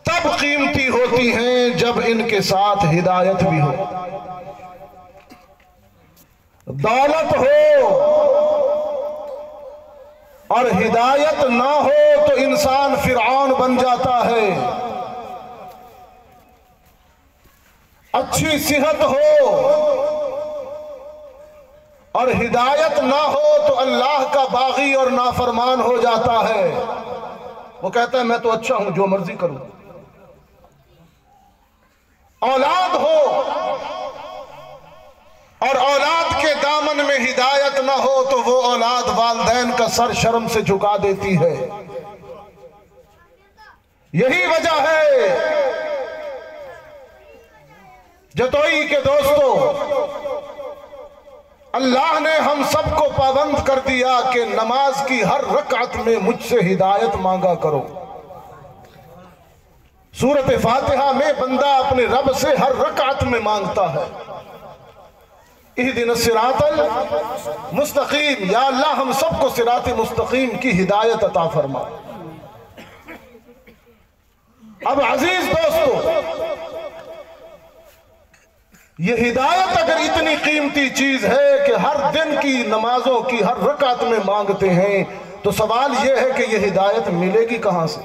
तब कीमती होती हैं जब इनके साथ हिदायत भी हो। दौलत हो और हिदायत ना हो तो इंसान फिरौन बन जाता है। अच्छी सेहत हो और हिदायत ना हो तो अल्लाह का बागी और नाफरमान हो जाता है। वो कहता है मैं तो अच्छा हूं, जो मर्जी करूं। औलाद हो और औलाद के दामन में हिदायत ना हो तो वो औलाद वालिदैन का सर शर्म से झुका देती है। यही वजह है जतोई के दोस्तों, अल्लाह ने हम सबको पाबंद कर दिया कि नमाज की हर रकात में मुझसे हिदायत मांगा करो। सूरत फातिहा में बंदा अपने रब से हर रकात में मांगता है, इहदिन सिरातल मुस्तकीम, या अल्लाह हम सबको सिरात मुस्तकीम की हिदायत अता फरमा। अब अजीज दोस्तों, ये हिदायत अगर इतनी कीमती चीज है कि हर दिन की नमाजों की हर रकात में मांगते हैं, तो सवाल यह है कि यह हिदायत मिलेगी कहां से?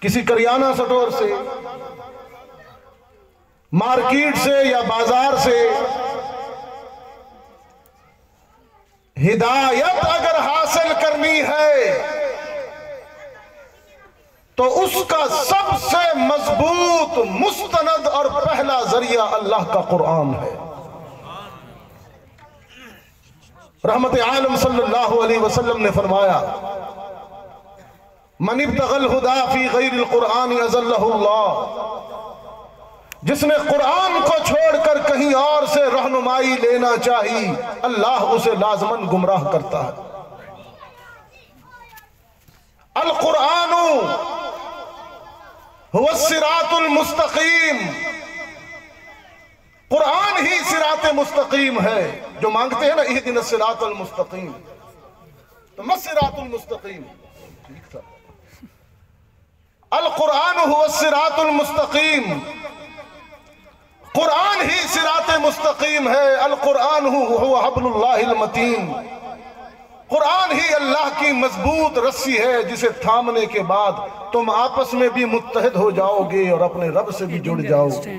किसी करियाना स्टोर से, मार्केट से या बाजार से? हिदायत अगर हासिल करनी है तो उसका सबसे मजबूत मुस्तनद और पहला जरिया अल्लाह का कुरान है। रहमत आलम सल्लल्लाहु अलैहि वसल्लम ने फरमाया, मन इब्तगल हुदा फी गैरिल कुरान अज़ल्लहुल्लाह, जिसने कुरान को छोड़कर कहीं और से रहनुमाई लेना चाहिए, अल्लाह उसे लाजमन गुमराह करता है। अल कुरानु हुवा सिरातुल मुस्तकीम, कुरान ही सिरात मुस्तकीम है। जो मांगते हैं ना इहदिन सिरातुल मुस्तकीम, तो मस सिरातुल मुस्तकीम, ठीक था। अल कुरान हुवा सिरातुल मुस्तकीम, कुरान ही सिरात मुस्तकीम है। अल कुरान हुवा हब्लुल्लाहिल मतीन, कुरान ही अल्लाह की मजबूत रस्सी है जिसे थामने के बाद तुम आपस में भी मुत्तहिद हो जाओगे और अपने रब से भी जुड़ जाओगे।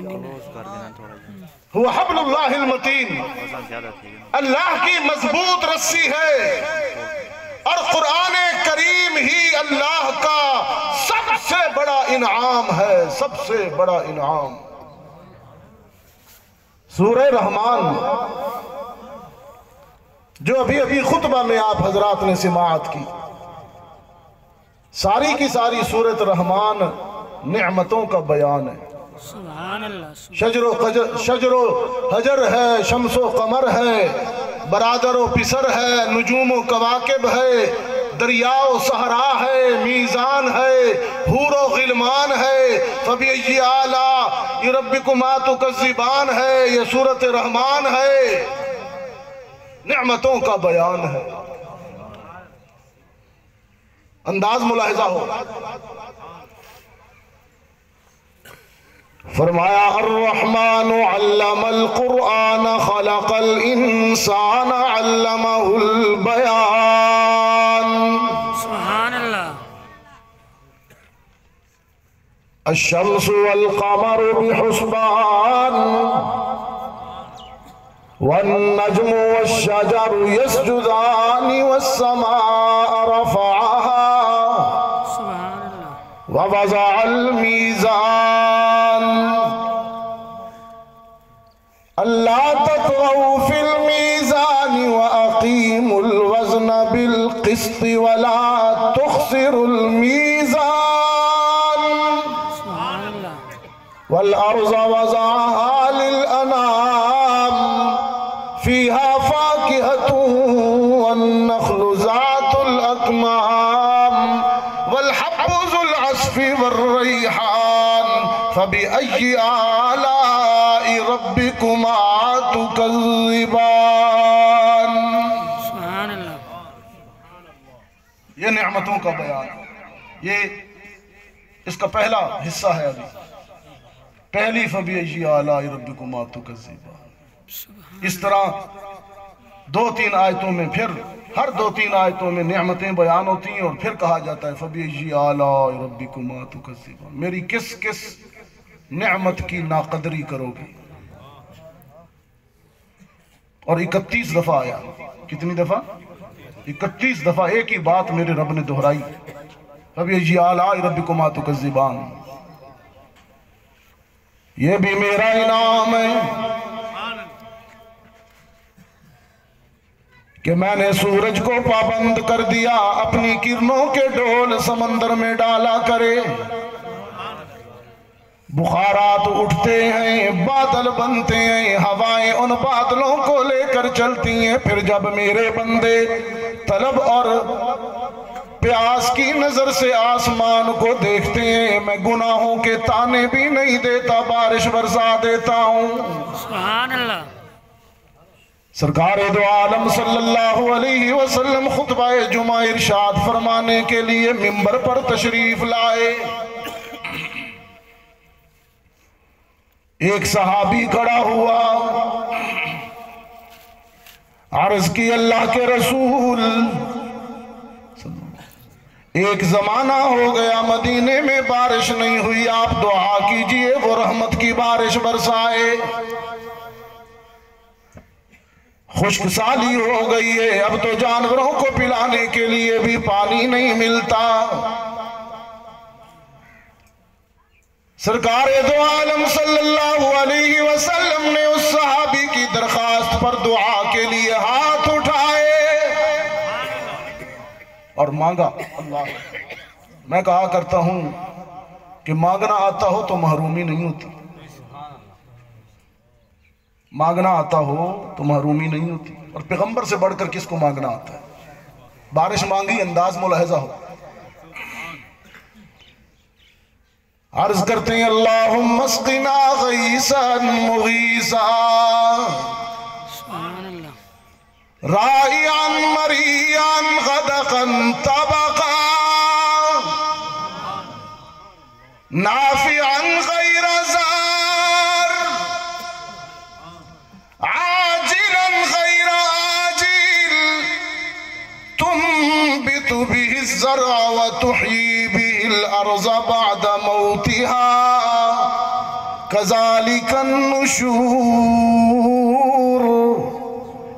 हुवा हब्लुल्लाहिल मतीन, अल्लाह की मजबूत रस्सी है। और कुरान करीम ही अल्लाह का सबसे बड़ा इनाम है, सबसे बड़ा इनाम। सूरह रहमान जो अभी अभी खुतबा में आप हजरात ने सिमाअत की, सारी की सारी सूरत रहमान नेमतों का बयान है। शजरो हजर है, शम्सो कमर है, बरादरो पिसर है, नुजूमो कवाकिब है, दरियाओ सहरा है, मीज़ान है, हूरो गिलमान है, फबिय्यि आला रब्बिकुमा तुकज़्ज़िबान है। ये सूरत रहमान है, नेमतों का बयान है। अंदाज मुलाहिजा हो। फरमाया अर्रहमान अल्लमल कुरआन खलकल इंसान अल्लमहुल बयान। सुभान अल्लाह। अश-शम्सु वल क़मरु बिहुस्बान वन्नज्मु वश्शजरु यस्जुदानि वस्समाअ रफ़अहा ववज़अल मीज़ान अल्ला ततग़ौ फिल मीज़ान वअक़ीमुल वज़न बिल क़िस्त वला तुख़सिरुल मीज़ान वल अर्ज़ वज़अहा लिल अनाम फीहा फाकिहतुन वन्नख़्लु ज़ातुल अकमाम वल हब्बु ज़ुल अस्फ़ि वर्रैहान फबिअय्यि आलाइ रब्बिकुमा तुकज़्ज़िबान। ये नेमतों का बयान, ये इसका पहला हिस्सा है। अभी पहली फबी आला रब्बिकुमा तुकज़्ज़िबान। इस तरह 2-3 आयतों में, फिर हर 2-3 आयतों में नेमतें बयान होती हैं और फिर कहा जाता है फबी आला रब्बिकुमा तुकज़्ज़िबान, मेरी किस किस नेमत की नाकदरी करोगे। और 31 दफा आया। कितनी दफा? 31 दफा एक ही बात मेरे रब ने दोहराई, फबी आला रब्बिकुमा तुकज़्ज़िबान। ये भी मेरा इनाम है कि मैंने सूरज को पाबंद कर दिया, अपनी किरणों के डोल समंदर में डाला करे। बुखारात उठते हैं, बादल बनते हैं, हवाएं उन बादलों को लेकर चलती हैं। फिर जब मेरे बंदे तलब और प्यास की नजर से आसमान को देखते हैं, मैं गुनाहों के ताने भी नहीं देता, बारिश बरसा देता हूं। सुभान अल्लाह। सरकार दो आलम सल्लल्लाहु अलैहि वसल्लम खुतबा जुमा इरशाद फरमाने के लिए मिंबर पर तशरीफ लाए। एक सहाबी खड़ा हुआ, अर्ज की अल्लाह के रसूल, एक जमाना हो गया मदीने में बारिश नहीं हुई, आप दुआ कीजिए वो रहमत की बारिश बरसाए। खुश्क साली हो गई है, अब तो जानवरों को पिलाने के लिए भी पानी नहीं मिलता। सरकार दो आलम सल्लल्लाहु अलैहि वसल्लम ने उस सहाबी की दरखास्त पर दुआ के लिए हाथ उठाए और मांगा। अल्लाह, मैं कहा करता हूं कि मांगना आता हो तो महरूमी नहीं होती, मांगना आता हो तो महरूमी नहीं होती। और पैगंबर से बढ़कर किसको मांगना आता है? बारिश मांगी, अंदाज मुलाहिजा हो। अर्ज करते हैं अल्लाहुम्मा अस्क़िना गईसन मुगीसा राइयान मरियान गदक़न तबक़ा नाफ़िअन गैर ज़ार आजिलन गैर आजिल तुंबितु बिहि ज़र्अ व तुह्यी बिहिल अर्ज़ बअद मौतिहा कज़ालिकन नुशूर।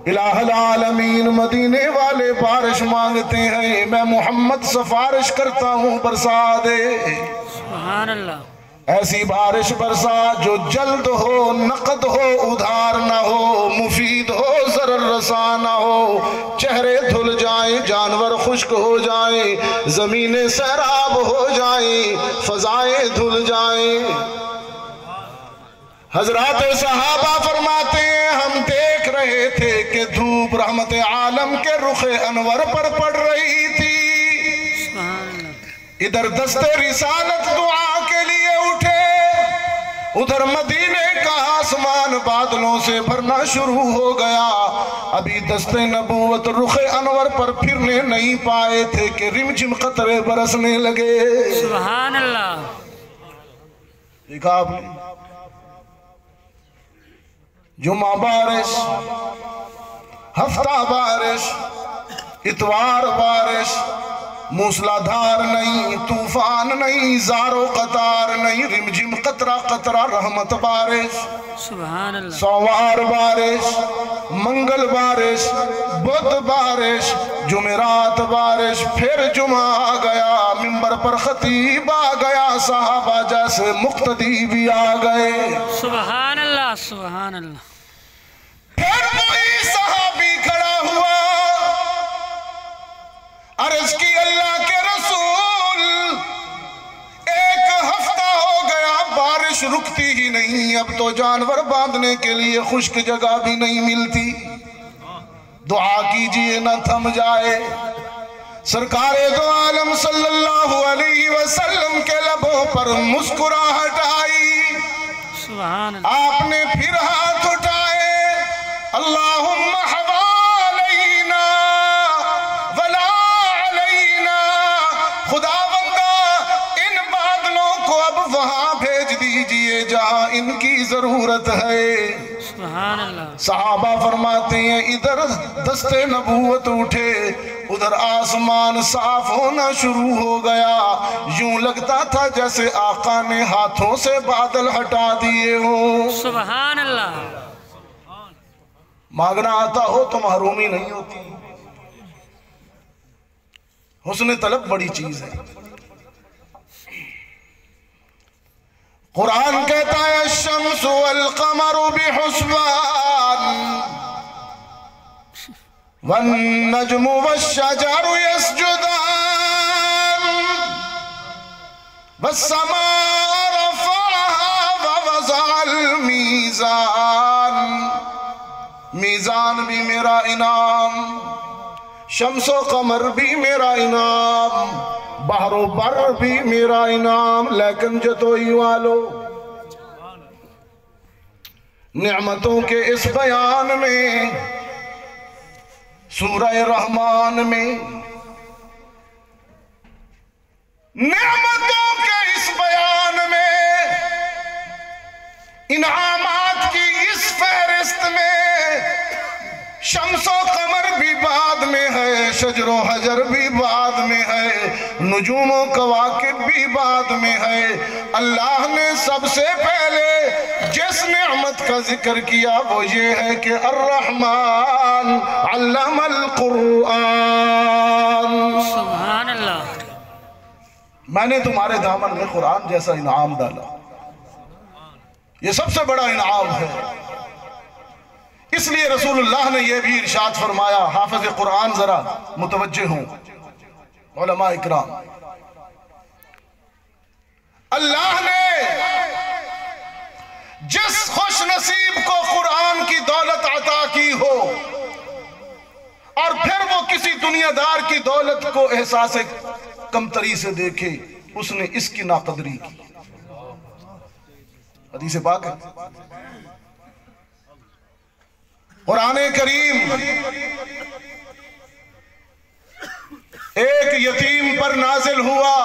इलाहुल आलमीन, मदीने वाले बारिश मांगते हैं, मैं मोहम्मद सिफारिश करता हूँ बरसा दे। सुभान अल्लाह। ऐसी बारिश बरसा जो जल्द हो, नकद हो, उधार ना हो, मुफीद हो, ज़रर रसा ना हो, चेहरे धुल जाए, जानवर खुश्क हो जाए, जमीनें सैराब हो जाए, फजाएं धुल जाए। हजरात सहाबा फरमाते हैं, हम देख रहे थे कि धूप रहमत आलम के रुखे अनवर पर पड़ रही थी। इधर दस्ते रिसालत दुआ के लिए उठे, उधर मदीने का आसमान बादलों से भरना शुरू हो गया। अभी दस्ते नबूवत रुखे अनवर पर फिरने नहीं पाए थे कि रिमझिम कतरे बरसने लगे। सुभान अल्लाह। देखा आपने, जुमा बारिश, हफ्ता बारिश, इतवार बारिश, मूसलाधार नहीं, तूफान नहीं, ज़ारो कतार नहीं, रिमझिम कतरा कतरा रहमत बारिश। सुभान अल्लाह। सोमवार बारिश, मंगल बारिश, बुध बारिश, जुमेरात बारिश, फिर जुमा आ गया, मिंबर पर खतीब आ गया, साहबा जैसे मुक्तदी भी आ गए। सुभान अल्लाह, सुभान अल्लाह। फिर कोई सहाबी खड़ा हुआ, अर्ज की अल्लाह के रसूल, एक हफ्ता हो गया बारिश रुकती ही नहीं, अब तो जानवर बांधने के लिए खुश्क जगह भी नहीं मिलती, दुआ कीजिए न थम जाए। सरकार दो आलम सल्लल्लाहु अलैहि वसल्लम के लबों पर मुस्कुराहट आई। सुभान अल्लाह। आपने फिर हाथ उठाए, अल्लाहुम्मा हवालैना वला अलैना इनकी जरूरत है। सुभान अल्लाह। सहाबा फरमाते हैं इधर दस्ते नबूवत उठे, उधर आसमान साफ होना शुरू हो गया। यूं लगता था जैसे आका ने हाथों से बादल हटा दिए हो। सुभान अल्लाह। मांगना आता हो तो महरूमी नहीं होती। हुस्न तलब बड़ी चीज है। कुरान कहता है शम्स वल कमरु बिहुस्बान वन नज्मु वश्शजरु यस्जुदान वस्समा रफ़अहा व वज़अल मीज़ान। मीज़ान भी मेरा इनाम, शम्सो कमर भी मेरा इनाम, बहरो बर भी मेरा इनाम। लेकिन जतोई वालो, नेमतों के इस बयान में सूरह रहमान में, नेमतों के इस बयान में, इनामात की इस फहरिस्त में शम्सो कमर भी बाद में है, शजरो हजर भी बाद में है, नुजूमो कवाकिब भी बाद में है। अल्लाह ने सबसे पहले जिस नेमत का जिक्र किया वो ये है कि अर्रहमान अल्लमल कुरान। सुभान अल्लाह। मैंने तुम्हारे दामन में कुरान जैसा इनाम डाला, ये सबसे बड़ा इनाम है। इसलिए रसूलुल्लाह ने यह भी इरशाद फरमाया, हाफिज कुरान जरा मुतवज्जे हों उलमा इकराम, अल्लाह ने जिस खुश नसीब को कुरान की दौलत अता की हो और फिर वो किसी दुनियादार की दौलत को एहसास कमतरी से देखे, उसने इसकी नाकदरी की। हदीस पाक है। कुरान करीम एक यतीम पर नाजिल हुआ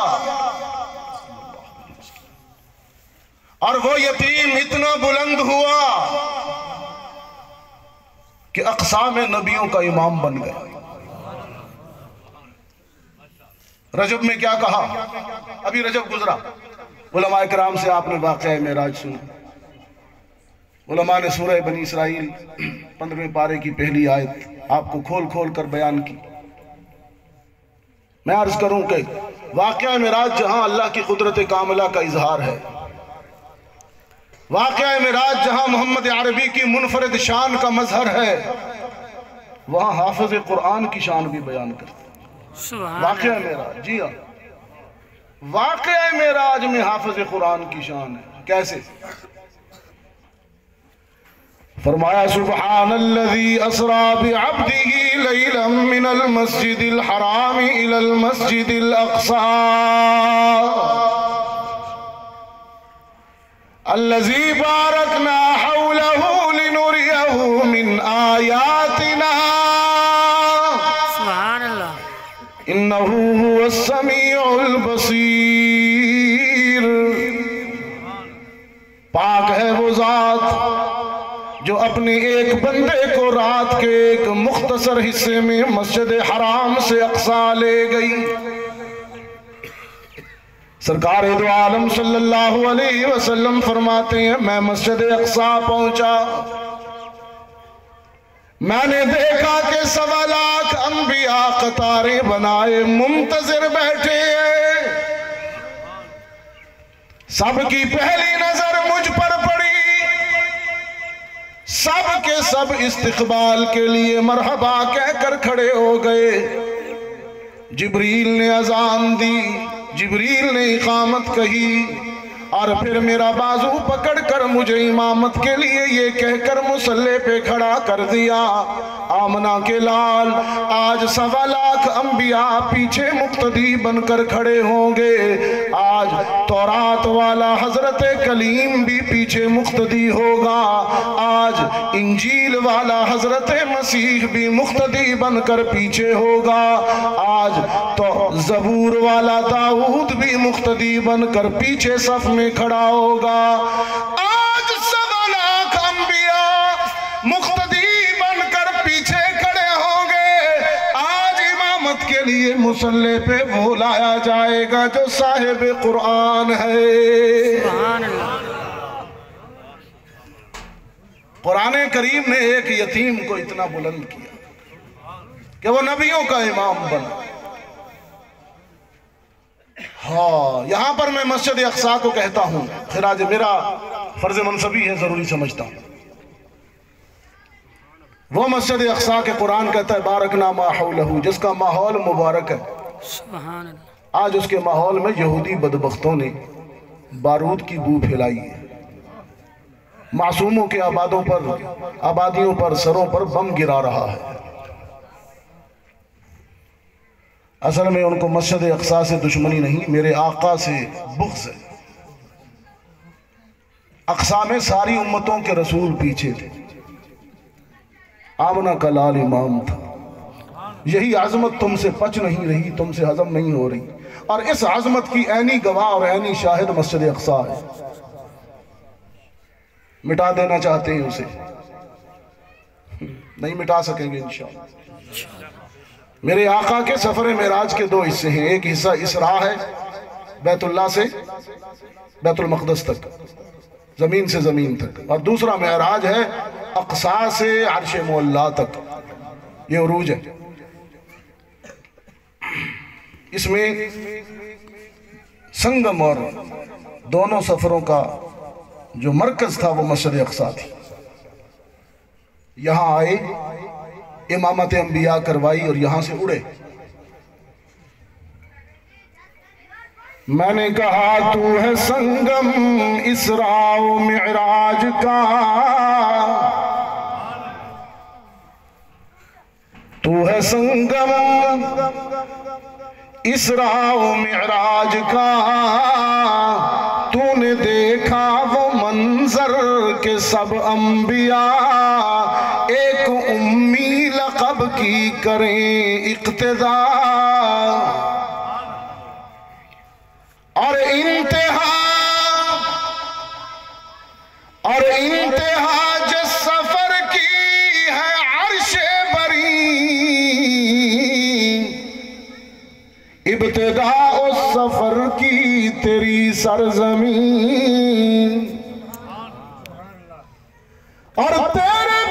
और वो यतीम इतना बुलंद हुआ कि अक़साम नबियों का इमाम बन गया। रजब में क्या कहा, अभी रजब गुजरा, उलमा इकराम से आपने वाक़या मेराज सुना। उलमा ने सूरह बनी इसराइल 15वें पारे की पहली आयत आपको खोल खोल कर बयान की। मैं अर्ज करूं कि वाक़या मेराज जहां अल्लाह की कुदरत कामिला का इजहार है, वाक़या मेराज जहां मोहम्मद अरबी की मुनफरिद शान का मजहर है, वहां हाफिज कुरान की शान भी बयान करते। वाक़या मेराज, जी हाँ, वाक़या मेराज में हाफिज कुरान की शान है। कैसे? फरमाया सुब्हानल्लज़ी अस्रा बिअब्दिही लैलन मिनल मस्जिदिल हराम इलल मस्जिदिल अक़सा अल्लज़ी बारकना हौलहु लिनुरियहु मिन आयातिना सुभान अल्लाह इन्नहु हुवस समीउल बसीर। पाक है वो ज़ात जो अपने एक बंदे को रात के एक मुख्तसर हिस्से में मस्जिद हराम से अक़सा ले गई। सरकार दो आलम सल्लल्लाहु अलैहि वसल्लम फरमाते हैं, मैं मस्जिद अक़सा पहुंचा, मैंने देखा कि 1.25 लाख अंबिया कतारें बनाए मुंतजिर बैठे हैं। सबकी पहली नजर मुझ पर पड़ी, सब के सब इस्तिकबाल के लिए मरहबा कहकर खड़े हो गए। जिब्रील ने अजान दी, जिब्रील ने इकामत कही और फिर मेरा बाजू पकड़कर मुझे इमामत के लिए ये कहकर मुसल्ले पे खड़ा कर दिया, आमना के लाल आज 1.25 लाख अंबिया पीछे मुक्तदी बनकर खड़े होंगे। आज तौरात वाला हजरत कलीम भी पीछे मुक्तदी होगा, आज इंजील वाला हजरत मसीह भी मुक्तदी बनकर पीछे होगा, आज तो जबूर वाला दाऊद भी मुक्तदी बनकर पीछे सफ में खड़ा होगा। आज मुसल्ले पे वो लाया जाएगा जो साहिब कुरान है। सुभान अल्लाह। कुरान करीम ने एक यतीम को इतना बुलंद किया कि वो नबियों का इमाम बना। हाँ, यहां पर मैं मस्जिद अक्सा को कहता हूं, खिराज मेरा फर्ज मनसबी है, जरूरी समझता हूं। वो मस्जिद अक्सा के कुरान कहता है बारकना मा हौलहू, जिसका माहौल मुबारक है। सुभान अल्लाह। आज उसके माहौल में यहूदी बदबख्तों ने बारूद की बू फैलाई है। मासूमों के आबादियों पर सरों पर बम गिरा रहा है। असल में उनको मस्जिद अक्सा से दुश्मनी नहीं, मेरे आका से बुग़्ज़ है। अक्सा में सारी उम्मतों के रसूल पीछे थे, आमना का लाल इमाम था। यही आजमत तुमसे पच नहीं रही, तुमसे हजम नहीं हो रही, और इस आजमत की ऐनी गवाह और ऐनी शाहिद मस्जिद अक्सा है। मिटा देना चाहते हैं उसे, नहीं मिटा सकेंगे इंशाअल्लाह। मेरे आका के सफर मेराज के दो हिस्से हैं। एक हिस्सा इसरा है, बैतुल्लाह से बैतुल मक़दस तक, जमीन से जमीन तक, और दूसरा मेराज है अक्सा से अर्श मुअल्ला तक। ये उरूज है। इसमें संगम और दोनों सफरों का जो मरकज था वो मस्जिद अक्सा थी। यहां आए, इमामत अंबिया करवाई और यहां से उड़े। मैंने कहा तू है संगम इसरा व मिअराज का, तू है संगम इसरा व मिअराज का। तूने देखा वो मंजर के सब अंबिया एक उम्मी लक़ब की करें इक़्तिदा, और इंतहा जिस सफर की है अर्शे बरी, इब्तिदा उस सफर की तेरी सरजमीन, और तेरे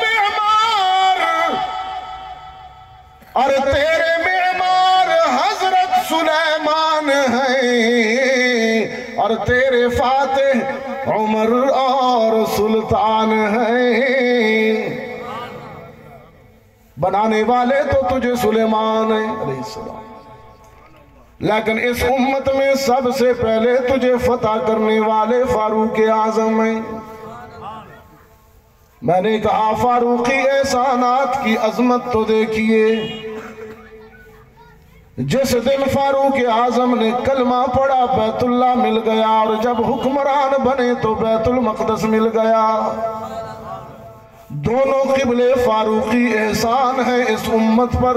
मेमार हजरत सुलेमान हैं, और तेरे फातिह उमर और सुल्तान हैं। बनाने वाले तो तुझे सुलेमान है अलैहिस्सलाम, लेकिन इस उम्मत में सबसे पहले तुझे फतह करने वाले फारूक आजम हैं। मैंने कहा फारूकी एहसानात की अजमत तो देखिए। जिस दिन फारूक आजम ने कलमा पढ़ा बैतुल्लाह मिल गया, और जब हुक्मरान बने तो बैतुल मक़दस मिल गया। दोनों क़िबले फारूकी एहसान है इस उम्मत पर,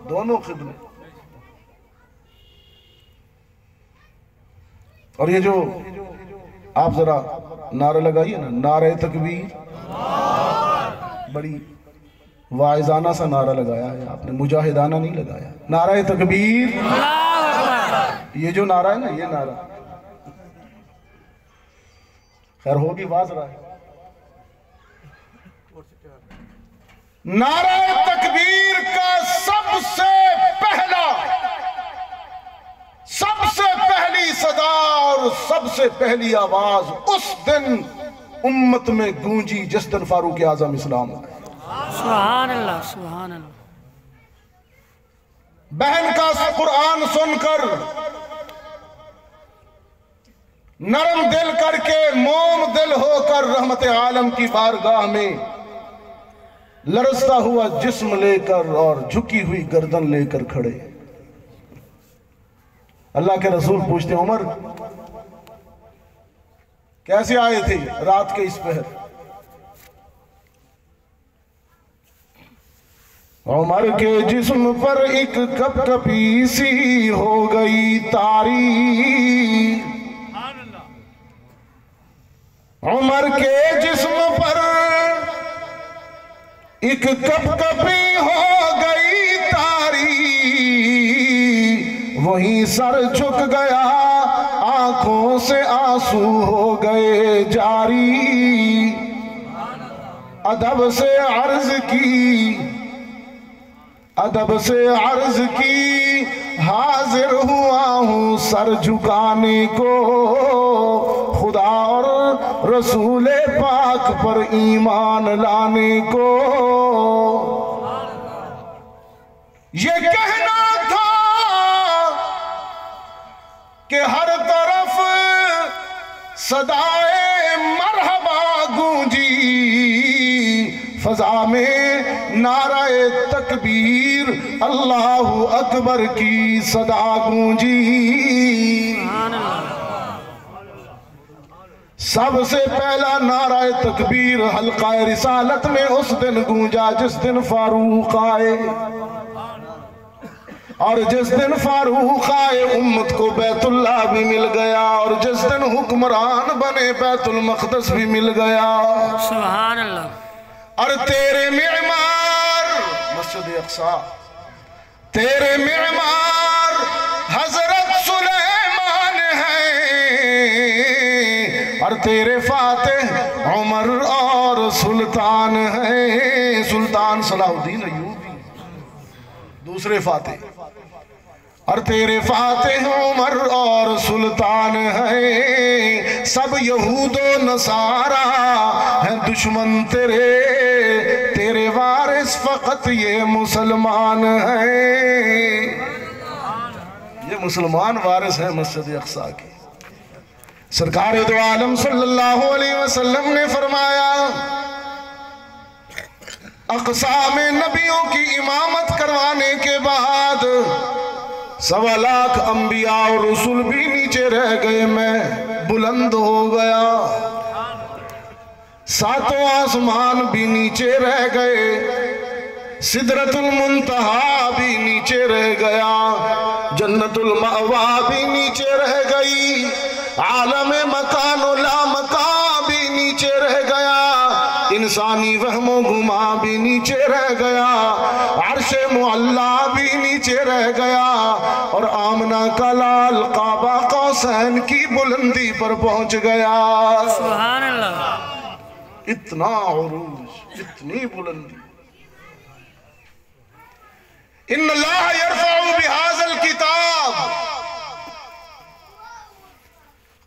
दोनों क़िबले। और ये जो आप जरा नारे लगाइए ना, नारे तकबीर, बड़ी वाइजाना सा नारा लगाया है आपने, मुजाहिदाना नहीं लगाया। नारा तकबीर, ये जो नारा है ना, ये नारा खैर होगी वाज रहा है। नारा तकबीर का सबसे पहली सदा और सबसे पहली आवाज उस दिन उम्मत में गूंजी जिस दिन फारूक आजम इस्लाम आए। सुभान अल्लाह, सुभान अल्लाह। बहन का कुरान सुनकर नरम दिल करके मोम दिल होकर रहमत आलम की बारगाह में लरसता हुआ जिस्म लेकर और झुकी हुई गर्दन लेकर खड़े। अल्लाह के रसूल पूछते उमर कैसे आए थे रात के इस पहर? उमर के जिस्म पर एक कपकपी सी हो गई तारी, उमर के जिस्म पर एक कपकपी हो गई तारी, वहीं सर झुक गया, आंखों से आंसू हो गए जारी। अदब से अर्ज की, अदब से अर्ज की, हाजिर हुआ हूँ सर झुकाने को, खुदा और रसूले पाक पर ईमान लाने को। ये कहना था कि हर तरफ सदाए मरहबा गूंजी, फजा में नाराए तकबीर अल्लाहु अकबर की सदा गूंजी। सबसे पहला नाराए तकबीर हल्काए रिसालत में उस दिन गूंजा जिस दिन फारूक आए, और जिस दिन फारूक आए उम्मत को बैतुल्लाह भी मिल गया, और जिस दिन हुक्मरान बने बैतुल मक़दस भी मिल गया। सुभान अल्लाह। और तेरे मेहमान मस्जिद अक्सा, तेरे मेहमान हजरत सुलेमान हैं, और तेरे फातिह उमर और सुल्तान हैं। सुल्तान सलाहुद्दीन अय्यूबी दूसरे फातिह, और तेरे फातिह उमर और सुल्तान हैं। सब यहूदो नसारा हैं दुश्मन तेरे, तेरे वारिस फकत ये मुसलमान हैं। ये मुसलमान वारिस हैं मस्जिद अक्सा की। सरकार दो आलम सल्लल्लाहु अलैहि वसल्लम ने फरमाया, अक्सा में नबियों की इमामत करवाने के बाद 1.25 लाख अंबिया और रसूल भी नीचे रह गए, मैं बुलंद हो गया। 7 आसमान भी नीचे रह गए, सिदरतुल मुंतहा भी नीचे रह गया, जन्नतुल मअवा भी नीचे रह गई, आलमे मकानो ला मका भी नीचे रह गया, इंसानी वहमो गुमा भी नीचे रह गया, अर्शे मुअल्ला भी नीचे रह गया, और आमना का लाल काबा कौसैन की बुलंदी पर पहुंच गया। सुभान अल्लाह। इतना उरूज, इतनी बुलंदी। इन्नल्लाह यरफउ बिहाज़ल किताब,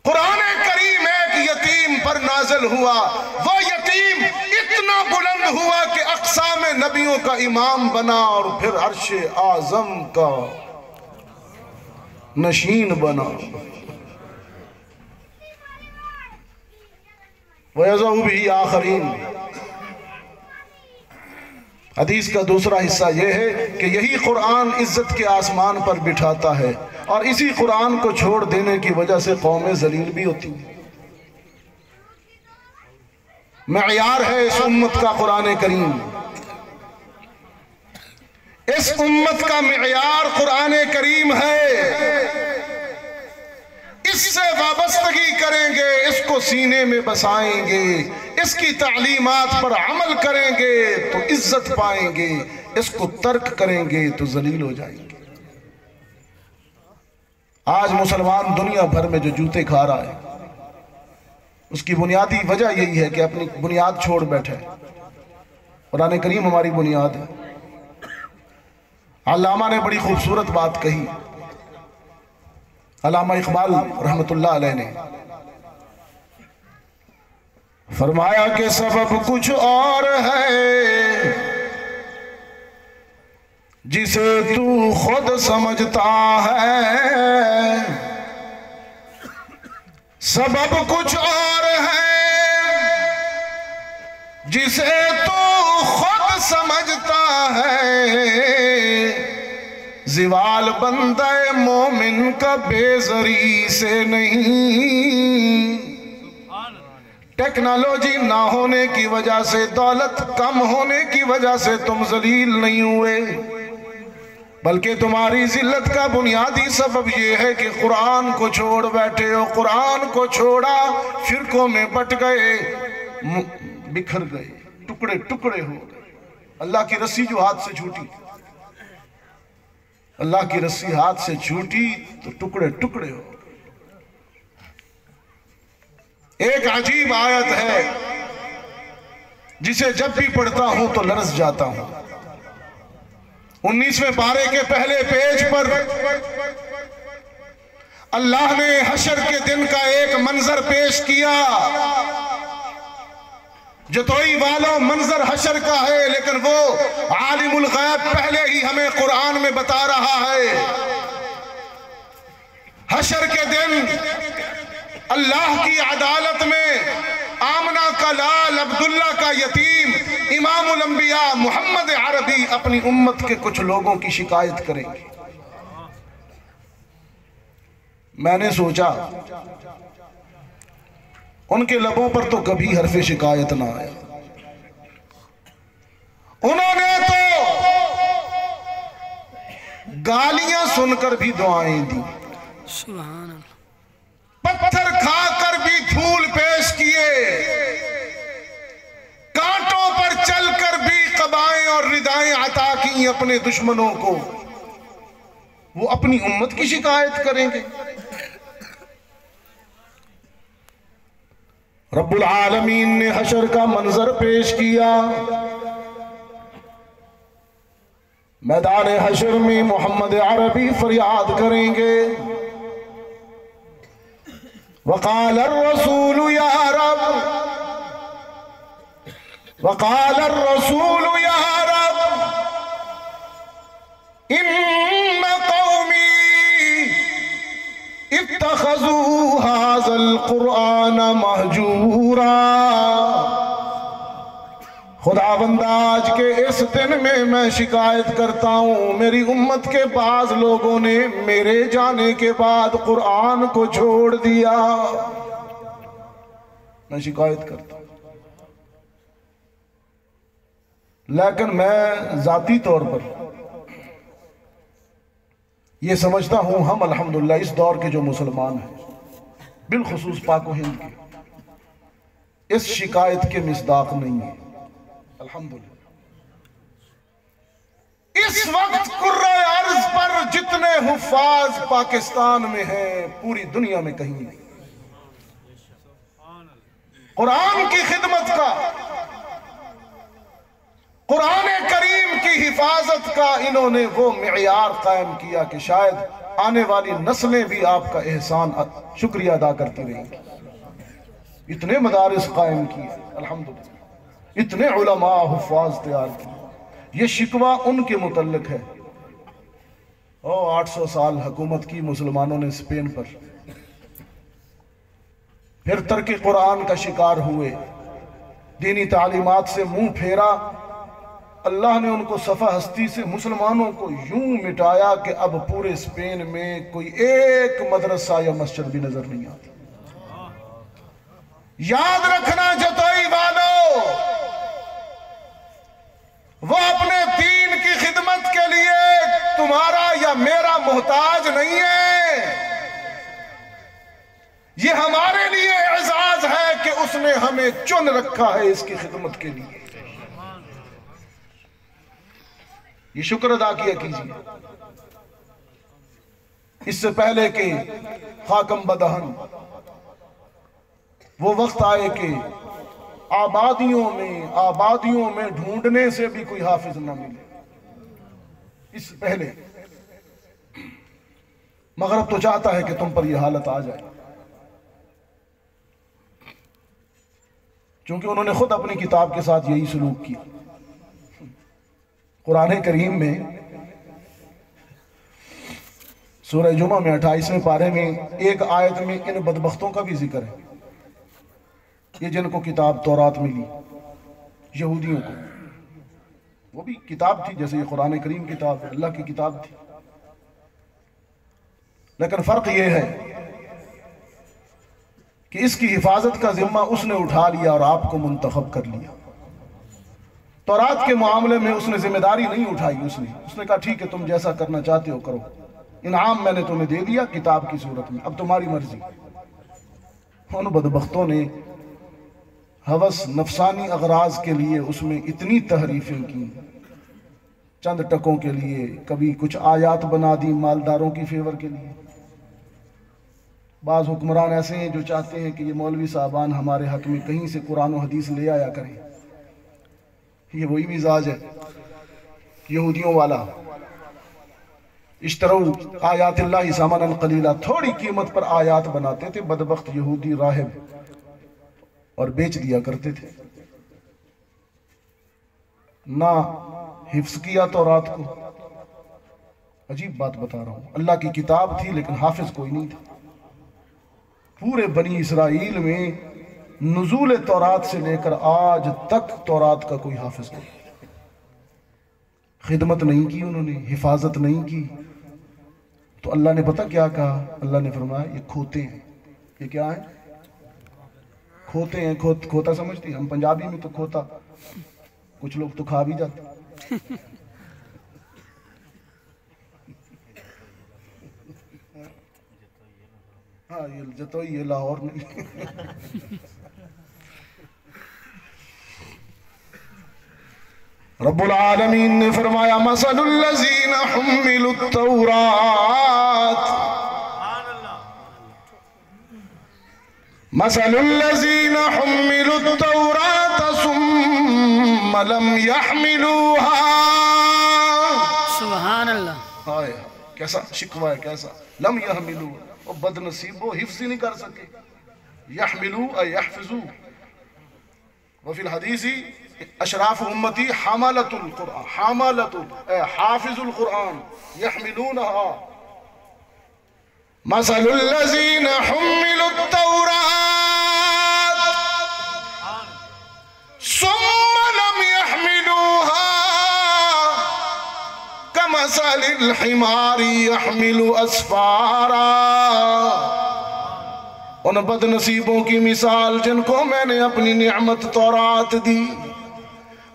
कुरान करीम एक यतीम पर नाज़िल हुआ। वो यतीम इतना बुलंद हुआ कि अक्सा में नबियों का इमाम बना, और फिर अर्शे आज़म का नशीन बना। वयज़उ बिही आखरीन। हदीस का दूसरा हिस्सा यह है कि यही कुरान इज्जत के आसमान पर बिठाता है, और इसी कुरान को छोड़ देने की वजह से कौमें जलील भी होती हैं। मयार है इस उम्मत का कुरान करीम, इस उम्मत का मयार कुरान करीम है। इससे वाबस्तगी करेंगे, इसको सीने में बसाएंगे, इसकी तालीमात पर अमल करेंगे तो इज्जत पाएंगे, इसको तर्क करेंगे तो जलील हो जाएंगे। आज मुसलमान दुनिया भर में जो जूते खा रहा है, उसकी बुनियादी वजह यही है कि अपनी बुनियाद छोड़ बैठे। कुरान करीम हमारी बुनियाद है। अल्लामा ने बड़ी खूबसूरत बात कही, अल्लामा इकबाल रहमतुल्लाह अलैह ने फरमाया कि सबब कुछ और है जिसे तू खुद समझता है, सबब कुछ और है जिसे तू खुद समझता है, ज़िवाल बंदे मोमिन का बेज़री से नहीं। टेक्नोलॉजी ना होने की वजह से, दौलत कम होने की वजह से तुम जलील नहीं हुए, बल्कि तुम्हारी जिल्लत का बुनियादी सबब यह है कि कुरान को छोड़ बैठे हो। कुरान को छोड़ा, फिरकों में बट गए, बिखर गए, टुकड़े टुकड़े हो गए। अल्लाह की रस्सी जो हाथ से छूटी, अल्लाह की रस्सी हाथ से छूटी तो टुकड़े टुकड़े हो। एक अजीब आयत है जिसे जब भी पढ़ता हूं तो लरस जाता हूं। 19वें पारे के पहले पेज पर अल्लाह ने हशर के दिन का एक मंजर पेश किया। जतोई वालों, मंजर हशर का है, लेकिन वो आलिमुल गैब पहले ही हमें कुरान में बता रहा है। हशर के दिन अल्लाह की अदालत में आमना का लाल, अब्दुल्ला का यतीम, इमामुल अंबिया मोहम्मद अरबी अपनी उम्मत के कुछ लोगों की शिकायत करेंगे। मैंने सोचा उनके लबों पर तो कभी हर्फ़े शिकायत ना आया। उन्होंने तो गालियां सुनकर भी दुआएं दी, सुभान अल्लाह, पत्थर खाकर भी फूल पेश किए, कांटों पर चलकर भी कबाएं और रिदाएं अता की अपने दुश्मनों को। वो अपनी उम्मत की शिकायत करेंगे। रब्बुल आलमीन ने हशर का मंजर पेश किया। मैदान हशर में मोहम्मद अरबी फरियाद करेंगे, वक़ाल अर्रसूल या रब, वक़ाल अर्रसूल या रब, इन्न कौमी इत्तखज़ू हाज़ल कुरआन महजूरा। खुदावंदा, आज के इस दिन में मैं शिकायत करता हूं, मेरी उम्मत के बाज लोगों ने मेरे जाने के बाद कुरान को छोड़ दिया। मैं शिकायत करता हूं, लेकिन मैं जाती तौर पर यह समझता हूं हम अल्हम्दुलिल्लाह इस दौर के जो मुसलमान हैं, बिलखुसूस पाक हिंद के, इस शिकायत के मिसदाक नहीं है अल्हम्दुलिल्लाह। इस वक्त कुर्रे अर्ज पर जितने हुफ्फाज पाकिस्तान में हैं, पूरी दुनिया में कहीं नहीं। कुरान की खिदमत का, कुरान करीम की हिफाजत का इन्होंने वो मियार कायम किया कि शायद आने वाली नस्लें भी आपका एहसान शुक्रिया अदा करती रहेंगी। इतने मदारिस कायम किए अल्हम्दुलिल्लाह, इतने उलमा हुफ्फाज तैयार किए। ये शिकवा उनके मुतल्लिक है। 800 साल हुकूमत की मुसलमानों ने स्पेन पर, फिर तर्क कुरान का शिकार हुए, दीनी तालीमात से मुंह फेरा। अल्लाह ने उनको सफ़ा हस्ती से मुसलमानों को यूं मिटाया कि अब पूरे स्पेन में कोई एक मदरसा या मस्जिद भी नजर नहीं आती। याद रखना जतोई वालों, वो अपने दीन की खिदमत के लिए तुम्हारा या मेरा मोहताज नहीं है। ये हमारे लिए एजाज है कि उसने हमें चुन रखा है इसकी खिदमत के लिए। ये शुक्र अदा किया कीजिए। इससे पहले कि खाकम बदहन वो वक्त आए कि आबादियों में ढूंढने से भी कोई हाफिज ना मिले, इससे पहले मगरब तो चाहता है कि तुम पर यह हालत आ जाए, क्योंकि उन्होंने खुद अपनी किताब के साथ यही सलूक किया। कुरान करीम में सूरह जुमा में 28वें पारे में एक आयत में इन बदबख्तों का भी जिक्र है, ये जिनको किताब तौरात मिली, यहूदियों को। वो भी किताब थी, जैसे ये कुरान करीम किताब है, अल्लाह की किताब थी, लेकिन फर्क ये है कि इसकी हिफाजत का जिम्मा उसने उठा लिया और आपको मुंतखब कर लिया। तौरात के मामले में उसने जिम्मेदारी नहीं उठाई। उसने कहा ठीक है, तुम जैसा करना चाहते हो करो, इनाम मैंने तुम्हें दे दिया किताब की सूरत में, अब तुम्हारी मर्जी। उन बदबख्तों ने हवस नफसानी अगराज के लिए उसमें इतनी तहरीफें की, चंद टकों के लिए, कभी कुछ आयात बना दी मालदारों की फेवर के लिए। बाज़ हुक्मरान ऐसे हैं जो चाहते हैं कि ये मौलवी साहबान हमारे हक में कहीं से कुरान और हदीस ले आया करें। ये वही मिजाज है यहूदियों वाला। इश्तरऊ आयातिल्लाहि सामानन कलीला, थोड़ी कीमत पर आयात बनाते थे बदबख्त यहूदी राहिब और बेच दिया करते थे। ना हिफ्स किया तौरात को। अजीब बात बता रहा हूं, अल्लाह की किताब थी लेकिन हाफिज कोई नहीं था। पूरे बनी इसराइल में नुज़ूल तौरात से लेकर आज तक तौरात का कोई हाफिज नहीं। खिदमत नहीं की उन्होंने, हिफाजत नहीं की। तो अल्लाह ने पता क्या कहा? अल्लाह ने फरमाया ये खोते हैं। ये क्या है? खोते हैं। खोता समझती हैं? हम पंजाबी में तो खोता, कुछ लोग तो खा भी जाते। हाँ ये जतोई, ये लाहौर नहीं। रब्बुल आलमीन ने फरमाया मसलुल लज़ीना हुम्मिलुत तौरात, मसलुल लज़ीना हुम्मिलुत तौरात सुम्मा लम यहमिलूहा। सुभान अल्लाह। हाय कैसा शिकवा है, कैसा लम यहमिलू, और बदनसीबो हिफ्ज़ ही नहीं कर सके। यहमिलू अ यहफ़िज़ू। वफ़िल हदीसी अशराफ उम्मती हमालतुल कुरान, हमालतुल हाफिजुल कुरान यहमिलूनहा। मसलुल लज़ीना हुम्मिलुत तौरात सुम्मा लम यहमिलूहा कमसलिल हिमारी यहमिलु अस्फारा। उन बदनसीबों की मिसाल जिनको मैंने अपनी निअमत तौरात दी,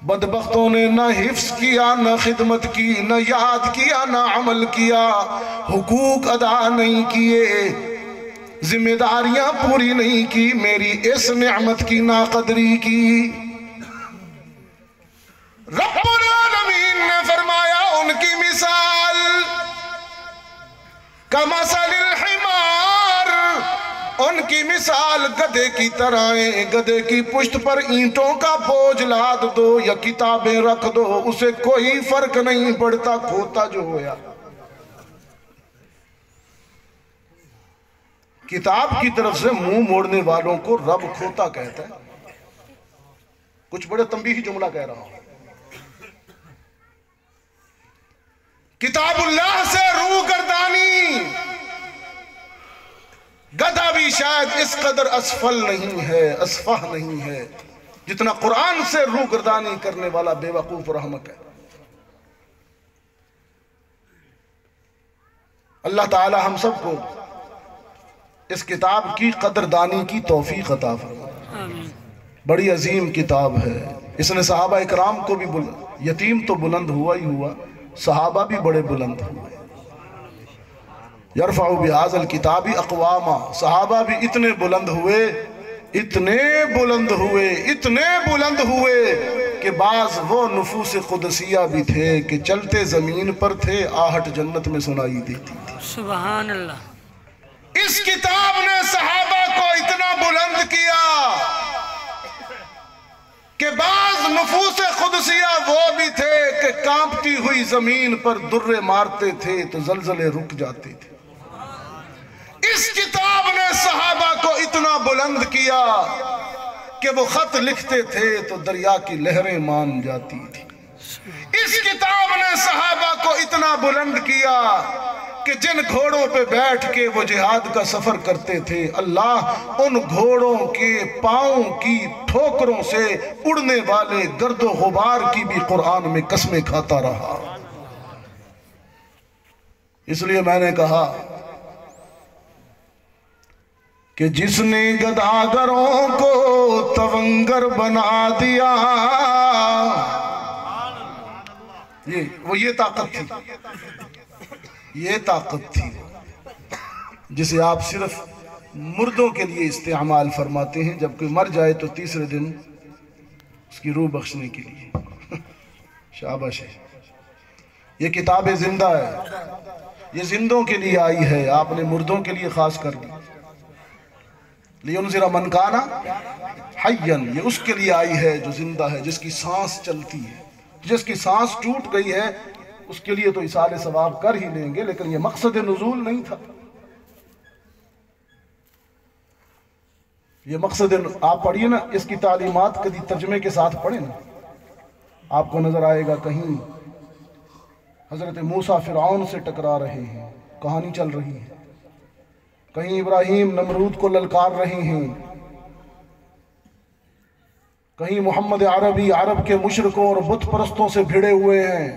बदबख्तों ने न हिफ्स किया, न खिदमत की, न याद किया, न अमल किया, हुकूक अदा नहीं किए, जिम्मेदारियां पूरी नहीं की, मेरी इस निअमत की नाकदरी की। रब्बुल आलमीन ने फरमाया उनकी मिसाल कमसलिल हिमार, उनकी मिसाल गधे की तरह है। गधे की पुश्त पर ईंटों का बोझ लाद दो या किताबें रख दो, उसे कोई फर्क नहीं पड़ता। खोता जो होया, किताब की तरफ से मुंह मोड़ने वालों को रब खोता कहता है। कुछ बड़े तंबीही जुमला कह रहा हूं। किताबुल्लाह से रूगर्दानी, गधा भी शायद इस कदर असफल नहीं है, असफह नहीं है जितना कुरान से रूगर्दानी करने वाला बेवकूफ और अहमक है। अल्लाह ताला हम सबको इस किताब की कदरदानी की तौफीक अता फरमाए। बड़ी अजीम किताब है। इसने सहाबा इकराम को भी यतीम तो बुलंद हुआ ही हुआ, सहाबा भी बड़े बुलंद हुए। यरफ़अु बिहाज़ल किताबी अक़वामा, सहाबा भी इतने बुलंद हुए, इतने बुलंद हुए, इतने बुलंद हुए कि बाज़ वो नुफूस क़ुदसिया भी थे कि चलते ज़मीन पर थे, आहट जन्नत में सुनाई देती थी। सुभान अल्लाह। इस किताब ने सहाबा को इतना बुलंद किया कि बाज़ नुफूस क़ुदसिया वो भी थे कि कांपती हुई ज़मीन पर दुर्रे मारते थे तो ज़लज़ले रुक जाते थे। इस किताब ने सहाबा को इतना बुलंद किया कि वो खत लिखते थे तो दरिया की लहरें मान जाती थी। इस किताब ने सहाबा को इतना बुलंद किया कि जिन घोड़ों पे बैठ के वो जिहाद का सफर करते थे, अल्लाह उन घोड़ों के पांवों की ठोकरों से उड़ने वाले गर्दो गुबार की भी कुरान में कसमें खाता रहा। इसलिए मैंने कहा कि जिसने गदागरों को तवंगर बना दिया, ये ताकत थी, ये ताकत थी जिसे आप सिर्फ मुर्दों के लिए इस्तेमाल फरमाते हैं, जब कोई मर जाए तो तीसरे दिन उसकी रूह बख्शने के लिए। शाबाश है। ये किताब जिंदा है, ये जिंदों के लिए आई है, आपने मुर्दों के लिए खास कर दी। लियुनज़िरा मन काना हय्यन, ये उसके लिए आई है जो जिंदा है, जिसकी सांस चलती है। जिसकी सांस टूट गई है उसके लिए तो इसाले सवाब कर ही लेंगे, लेकिन ये मकसद नुज़ूल नहीं था। ये मकसद, आप पढ़िए ना इसकी तालीमात कभी तर्जमे के साथ पढ़े ना, आपको नजर आएगा कहीं हजरत मूसा फिरौन से टकरा रहे हैं, कहानी चल रही है, कहीं इब्राहिम नमरूद को ललकार रहे हैं, कहीं मोहम्मद अरबी अरब के मुशरिकों और बुत परस्तों से भिड़े हुए हैं।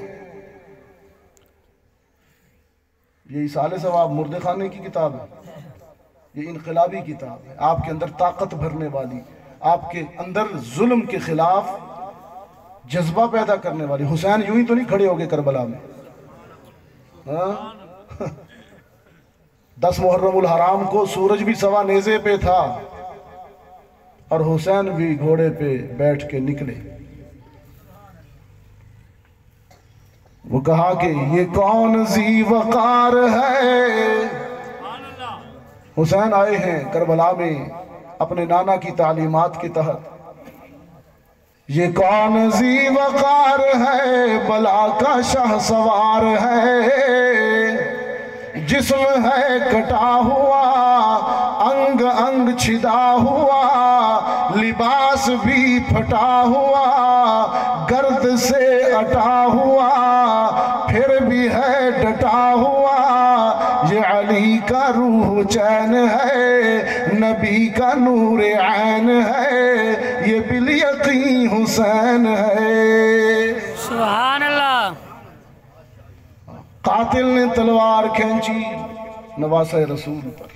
ये इसाले सवाब मुर्दे खाने की किताब है, ये इनकलाबी किताब है, आपके अंदर ताकत भरने वाली, आपके अंदर जुल्म के खिलाफ जज्बा पैदा करने वाली। हुसैन यूं ही तो नहीं खड़े हो गए करबला में, 10 मुहर्रमुल हराम को सूरज भी सवा नेज़े पे था और हुसैन भी घोड़े पे बैठ के निकले। वो कहा कि ये कौन ज़ी वक़ार है। हुसैन आए हैं करबला में अपने नाना की तालीमात के तहत। ये कौन ज़ी वक़ार है, बला का शाह सवार है, जिस्म है कटा हुआ, अंग अंग छिदा हुआ, लिबास भी फटा हुआ, गर्द से अटा हुआ, फिर भी है डटा हुआ। ये अली का रूह चैन है, नबी का नूर ऐन है, ये बिल यकीन हुसैन है। सुभान अल्लाह। कातिल ने तलवार खींची नवासे रसूल पर,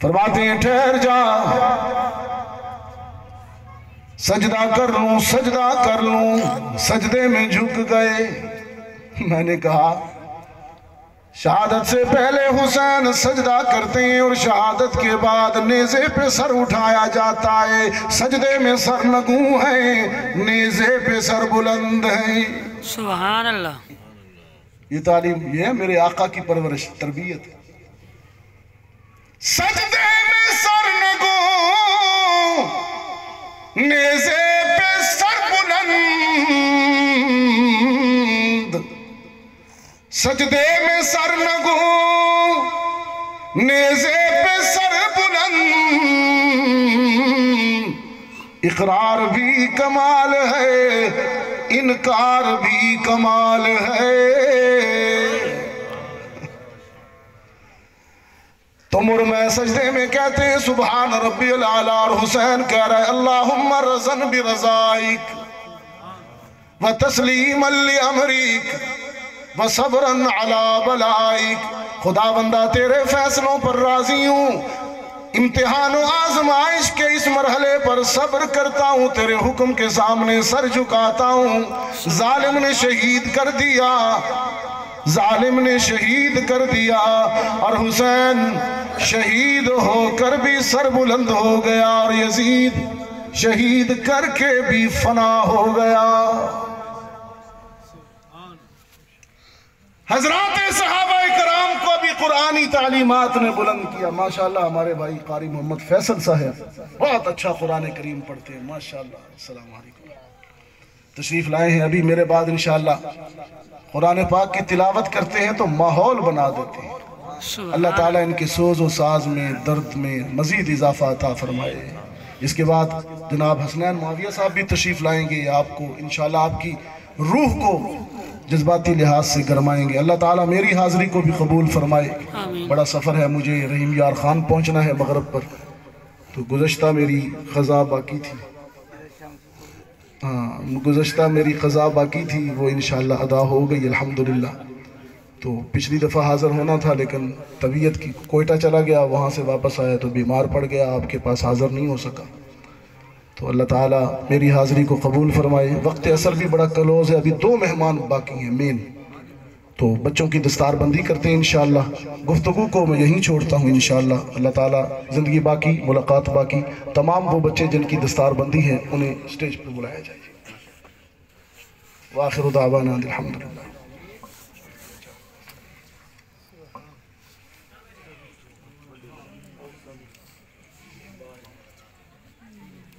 फरमाते हैं ठहर जा, सजदा कर लूं, सजदा कर लूं। सजदे में झुक गए। मैंने कहा शहादत से पहले हुसैन सजदा करते हैं और शहादत के बाद नेज़े पे सर उठाया जाता है। सजदे में सर नगू है, नेज़े पे सर बुलंद है। सुभान अल्लाह। ये तालीम, ये है मेरे आका की परवरिश, तरबियत। सजदे में सर नगू, नेज़े पे सर बुलंद, सजदे में सर नगू, नेज़े पे सर बुलंद। इकरार भी कमाल है, इनकार भी कमाल है। तुम और मैं सजदे में कहते हैं सुभान रब्बियल आला, और हुसैन कह रहा है अल्लाहुम्मा रज़न बि रज़ाइक व तस्लीमन लि अमरिक व सब्रन अला बलाइक। खुदा बंदा तेरे फैसलों पर राजी हूँ, इम्तिहान और आजमाइश के इस मरहले पर सब्र करता हूँ, तेरे हुक्म के सामने सर झुकाता हूँ। जालिम ने शहीद कर दिया, जालिम ने शहीद कर दिया, और हुसैन शहीद होकर भी सर बुलंद हो गया, और यजीद शहीद करके भी फना हो गया। हजरात सहाबाए कराम को भी कुरानी तालीमात ने बुलंद किया। माशाल्लाह हमारे भाई कारी मोहम्मद फैसल साहब बहुत अच्छा कुरान करीम पढ़ते हैं, माशाल्लाह। अस्सलाम वालेकुम, तशरीफ लाए हैं। अभी मेरे बाद इंशाल्लाह कुरान पाक की तिलावत करते हैं तो माहौल बना देते हैं। अल्लाह ताला इनके सोज व साज में, दर्द में मजीद इजाफा अता फरमाए। इसके बाद जनाब हसनैन मुआविया साहब भी तशरीफ लाएंगे, आपको इंशाल्लाह आपकी रूह को जज्बाती लिहाज से गरमाएंगे। अल्लाह ताला मेरी हाज़िरी को भी कबूल फरमाए। बड़ा सफ़र है, मुझे रहीम यार खान पहुंचना है मगरब पर, तो गुज़श्ता मेरी ख़ज़ा बाकी थी, हाँ गुज़श्ता मेरी क़ज़ा बाकी थी, वो इंशाअल्लाह अदा हो गई अल्हम्दुलिल्लाह। तो पिछली दफ़ा हाज़िर होना था लेकिन तबीयत की, कोयटा चला गया, वहाँ से वापस आया तो बीमार पड़ गया, आपके पास हाज़िर नहीं हो सका। तो अल्लाह ताला मेरी हाज़िरी को कबूल फरमाए। वक्त असर भी बड़ा क्लोज है, अभी 2 मेहमान बाकी हैं मेन, तो बच्चों की दस्तारबंदी करते हैं इंशाअल्लाह। गुफ्तगू को मैं यहीं छोड़ता हूँ इंशाअल्लाह। अल्लाह ताला ज़िंदगी बाकी, मुलाकात बाकी। तमाम वो बच्चे जिनकी दस्तारबंदी है उन्हें स्टेज पर बुलाया जाए। वाखिर दावाना अल्हम्दुलिल्लाह।